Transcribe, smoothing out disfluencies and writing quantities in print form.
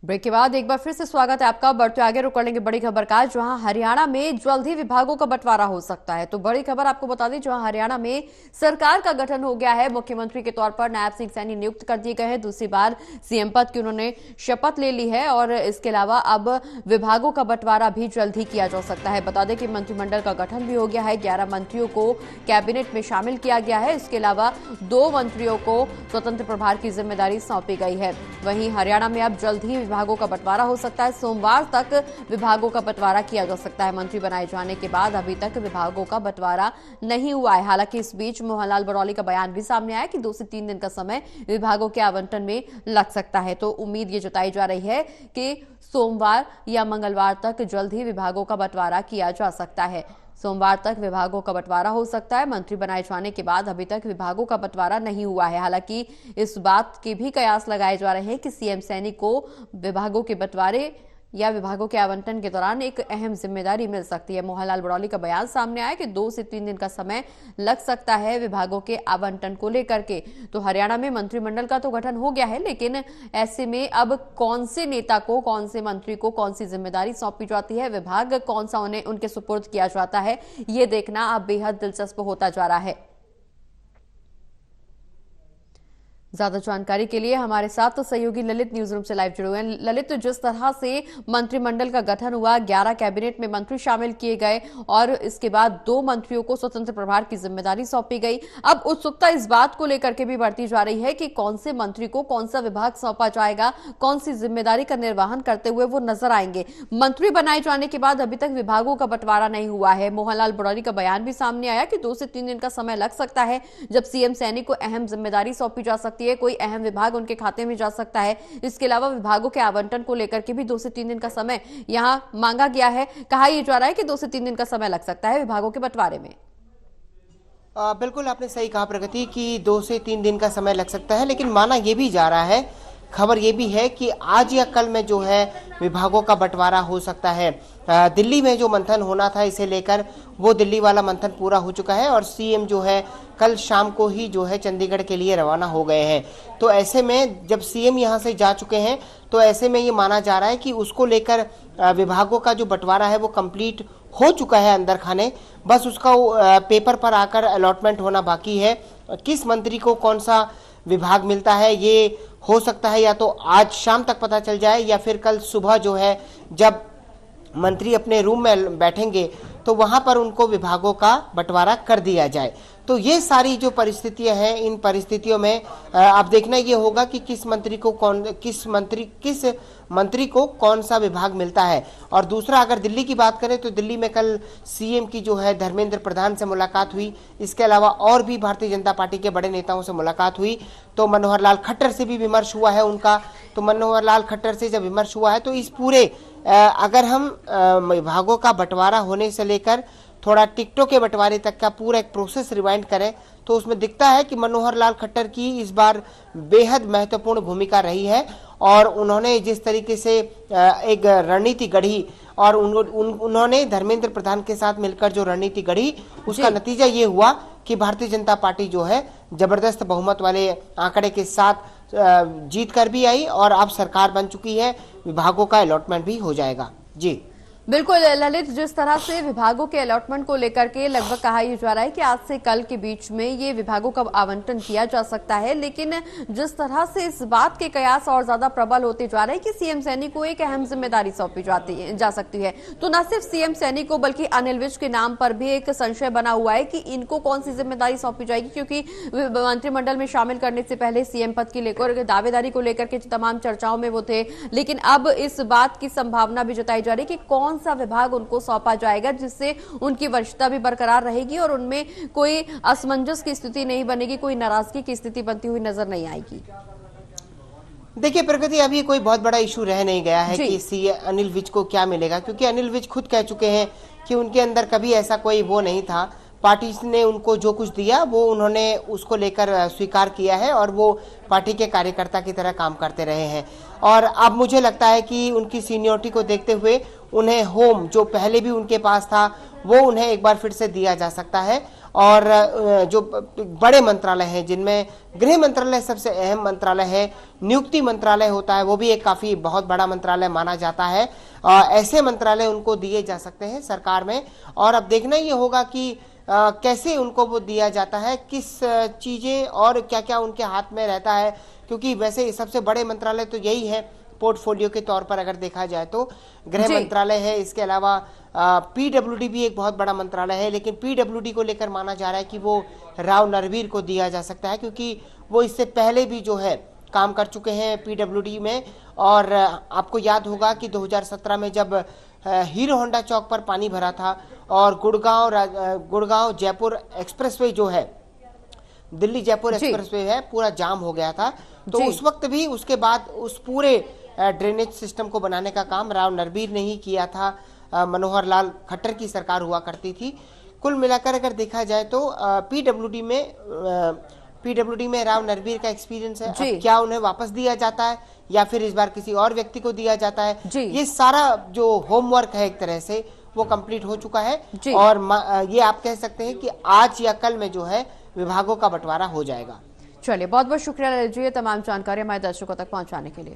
Break के बाद एक बार फिर से स्वागत है आपका। बढ़ते आगे रुक लेंगे बड़ी खबर का, जहां हरियाणा में जल्द ही विभागों का बंटवारा हो सकता है। तो बड़ी खबर आपको बता दें, जहां हरियाणा में सरकार का गठन हो गया है। मुख्यमंत्री के तौर पर नायब सिंह सैनी नियुक्त कर दिए गए हैं। दूसरी बार सीएम पद की उन्होंने शपथ ले ली है और इसके अलावा अब विभागों का बंटवारा भी जल्द ही किया जा सकता है। बता दें कि मंत्रिमंडल का गठन भी हो गया है। 11 मंत्रियों को कैबिनेट में शामिल किया गया है। इसके अलावा 2 मंत्रियों को स्वतंत्र प्रभार की जिम्मेदारी सौंपी गई है। वहीं हरियाणा में अब जल्द ही विभागों का बंटवारा हो सकता है। सोमवार तक विभागों का बंटवारा किया जा सकता है। मंत्री बनाए जाने के बाद अभी तक विभागों का बंटवारा नहीं हुआ है। हालांकि इस बीच मोहनलाल बरौली का बयान भी सामने आया कि 2 से 3 दिन का समय विभागों के आवंटन में लग सकता है। तो उम्मीद ये जताई जा रही है कि सोमवार या मंगलवार तक जल्द ही विभागों का बंटवारा किया जा सकता है। सोमवार तक विभागों का बंटवारा हो सकता है। मंत्री बनाए जाने के बाद अभी तक विभागों का बंटवारा नहीं हुआ है। हालांकि इस बात के भी कयास लगाए जा रहे हैं कि सीएम सैनी को विभागों के बंटवारे या विभागों के आवंटन के दौरान एक अहम जिम्मेदारी मिल सकती है। मोहनलाल बरौली का बयान सामने आया कि 2 से 3 दिन का समय लग सकता है विभागों के आवंटन को लेकर के। तो हरियाणा में मंत्रिमंडल का तो गठन हो गया है, लेकिन ऐसे में अब कौन से नेता को, कौन से मंत्री को कौन सी जिम्मेदारी सौंपी जाती है, विभाग कौन सा उन्हें उनके सुपुर्द किया जाता है, ये देखना अब बेहद दिलचस्प होता जा रहा है। ज्यादा जानकारी के लिए हमारे साथ तो सहयोगी ललित न्यूज रूम से लाइव जुड़े हुए हैं। ललित, जिस तरह से मंत्रिमंडल का गठन हुआ, 11 कैबिनेट में मंत्री शामिल किए गए और इसके बाद 2 मंत्रियों को स्वतंत्र प्रभार की जिम्मेदारी सौंपी गई। अब उत्सुकता इस बात को लेकर के भी बढ़ती जा रही है कि कौन से मंत्री को कौन सा विभाग सौंपा जाएगा, कौन सी जिम्मेदारी का निर्वहन करते हुए वो नजर आएंगे। मंत्री बनाए जाने के बाद अभी तक विभागों का बंटवारा नहीं हुआ है। मोहनलाल बरौली का बयान भी सामने आया कि 2 से 3 दिन का समय लग सकता है, जब सीएम सैनी को अहम जिम्मेदारी सौंपी जा सकती है, कोई अहम विभाग उनके खाते में जा सकता है। इसके अलावा विभागों के आवंटन को लेकर के भी 2 से 3 दिन का समय यहां मांगा गया है। कहा यह जा रहा है कि 2 से 3 दिन का समय लग सकता है विभागों के बंटवारे में। बिल्कुल आपने सही कहा प्रगति कि 2 से 3 दिन का समय लग सकता है, लेकिन माना यह भी जा रहा है, खबर ये भी है कि आज या कल में जो है विभागों का बंटवारा हो सकता है। दिल्ली में जो मंथन होना था इसे लेकर वो दिल्ली वाला मंथन पूरा हो चुका है और सीएम जो है कल शाम को ही जो है चंडीगढ़ के लिए रवाना हो गए हैं। तो ऐसे में जब सीएम यहां से जा चुके हैं तो ऐसे में ये माना जा रहा है कि उसको लेकर विभागों का जो बंटवारा है वो कंप्लीट हो चुका है अंदर खाने। बस उसका पेपर पर आकर अलॉटमेंट होना बाकी है। किस मंत्री को कौन सा विभाग मिलता है ये हो सकता है या तो आज शाम तक पता चल जाए या फिर कल सुबह जो है जब मंत्री अपने रूम में बैठेंगे तो वहां पर उनको विभागों का बंटवारा कर दिया जाए। तो ये सारी जो परिस्थितियां हैं, इन परिस्थितियों में अब देखना ये होगा कि किस मंत्री को कौन सा विभाग मिलता है। और दूसरा, अगर दिल्ली की बात करें तो दिल्ली में कल सीएम की जो है धर्मेंद्र प्रधान से मुलाकात हुई। इसके अलावा और भी भारतीय जनता पार्टी के बड़े नेताओं से मुलाकात हुई। तो मनोहर लाल खट्टर से भी विमर्श हुआ है उनका। तो मनोहर लाल खट्टर से जब विमर्श हुआ है तो इस पूरे अगर हम विभागों का बंटवारा होने से लेकर थोड़ा टिकटों के बंटवारे तक का पूरा एक प्रोसेस रिवाइंड करें तो उसमें दिखता है कि मनोहर लाल खट्टर की इस बार बेहद महत्वपूर्ण भूमिका रही है। और उन्होंने जिस तरीके से एक रणनीति गढ़ी और उन्होंने धर्मेंद्र प्रधान के साथ मिलकर जो रणनीति गढ़ी, उसका नतीजा ये हुआ कि भारतीय जनता पार्टी जो है जबरदस्त बहुमत वाले आंकड़े के साथ जीत कर भी आई और अब सरकार बन चुकी है। विभागों का अलॉटमेंट भी हो जाएगा। जी बिल्कुल ललित, जिस तरह से विभागों के अलॉटमेंट को लेकर के लगभग कहा यह जा रहा है कि आज से कल के बीच में ये विभागों का आवंटन किया जा सकता है, लेकिन जिस तरह से इस बात के कयास और ज्यादा प्रबल होते जा रहे हैं कि सीएम सैनी को एक अहम जिम्मेदारी सौंपी जा सकती है, तो न सिर्फ सीएम सैनी को बल्कि अनिल विज के नाम पर भी एक संशय बना हुआ है कि इनको कौन सी जिम्मेदारी सौंपी जाएगी। क्योंकि मंत्रिमंडल में शामिल करने से पहले सीएम पद की लेकर दावेदारी को लेकर के तमाम चर्चाओं में वो थे, लेकिन अब इस बात की संभावना भी जताई जा रही है कि कौन सा विभाग उनको सौंपा जाएगा जिससे उनकी वरिष्ठता भी बरकरार रहेगी और उनमें कोई असमंजस की स्थिति नहीं बनेगी, कोई नाराजगी की स्थिति बनती हुई नजर नहीं आएगी। देखिए प्रगति, अभी कोई बहुत बड़ा इशू रह नहीं गया है कि सीए अनिल विज को क्या मिलेगा, क्योंकि अनिल विज खुद कह चुके हैं कि उनके अंदर कभी ऐसा कोई वो नहीं था। पार्टी ने उनको जो कुछ दिया वो उन्होंने उसको लेकर स्वीकार किया है और वो पार्टी के कार्यकर्ता की तरह काम करते रहे हैं। और अब मुझे लगता है कि उनकी सीनियरिटी को देखते हुए उन्हें होम जो पहले भी उनके पास था वो उन्हें एक बार फिर से दिया जा सकता है। और जो बड़े मंत्रालय हैं जिनमें गृह मंत्रालय सबसे अहम मंत्रालय है, नियुक्ति मंत्रालय होता है, वो भी एक काफी बहुत बड़ा मंत्रालय माना जाता है। ऐसे मंत्रालय उनको दिए जा सकते हैं सरकार में, और अब देखना ये होगा कि कैसे उनको वो दिया जाता है, किस चीजें और क्या क्या उनके हाथ में रहता है, क्योंकि वैसे सबसे बड़े मंत्रालय तो यही है पोर्टफोलियो के तौर पर अगर देखा जाए तो। गृह मंत्रालय है, इसके अलावा पीडब्ल्यूडी भी एक बहुत बड़ा मंत्रालय है, लेकिन पीडब्ल्यूडी को लेकर माना जा रहा है कि वो राव नरवीर को दिया जा सकता है, क्योंकि वो इससे पहले भी जो है काम कर चुके हैं पीडब्ल्यूडी में। और आपको याद होगा कि 2017 में जब हीरो होंडा चौक पर पानी भरा था और गुड़गांव जयपुर एक्सप्रेसवे जो है, दिल्ली जयपुर एक्सप्रेसवे है, पूरा जाम हो गया था। तो उस वक्त भी उसके बाद उस पूरे ड्रेनेज सिस्टम को बनाने का काम राव नरवीर ने ही किया था, मनोहर लाल खट्टर की सरकार हुआ करती थी। कुल मिलाकर अगर देखा जाए तो पीडब्ल्यूडी में राव नरवीर का एक्सपीरियंस है। अब क्या उन्हें वापस दिया जाता है या फिर इस बार किसी और व्यक्ति को दिया जाता है, ये सारा जो होमवर्क है एक तरह से वो कंप्लीट हो चुका है। और ये आप कह सकते हैं कि आज या कल में जो है विभागों का बंटवारा हो जाएगा। चलिए, बहुत बहुत शुक्रिया ललित जी, ये तमाम जानकारी हमारे दर्शकों तक पहुंचाने के लिए।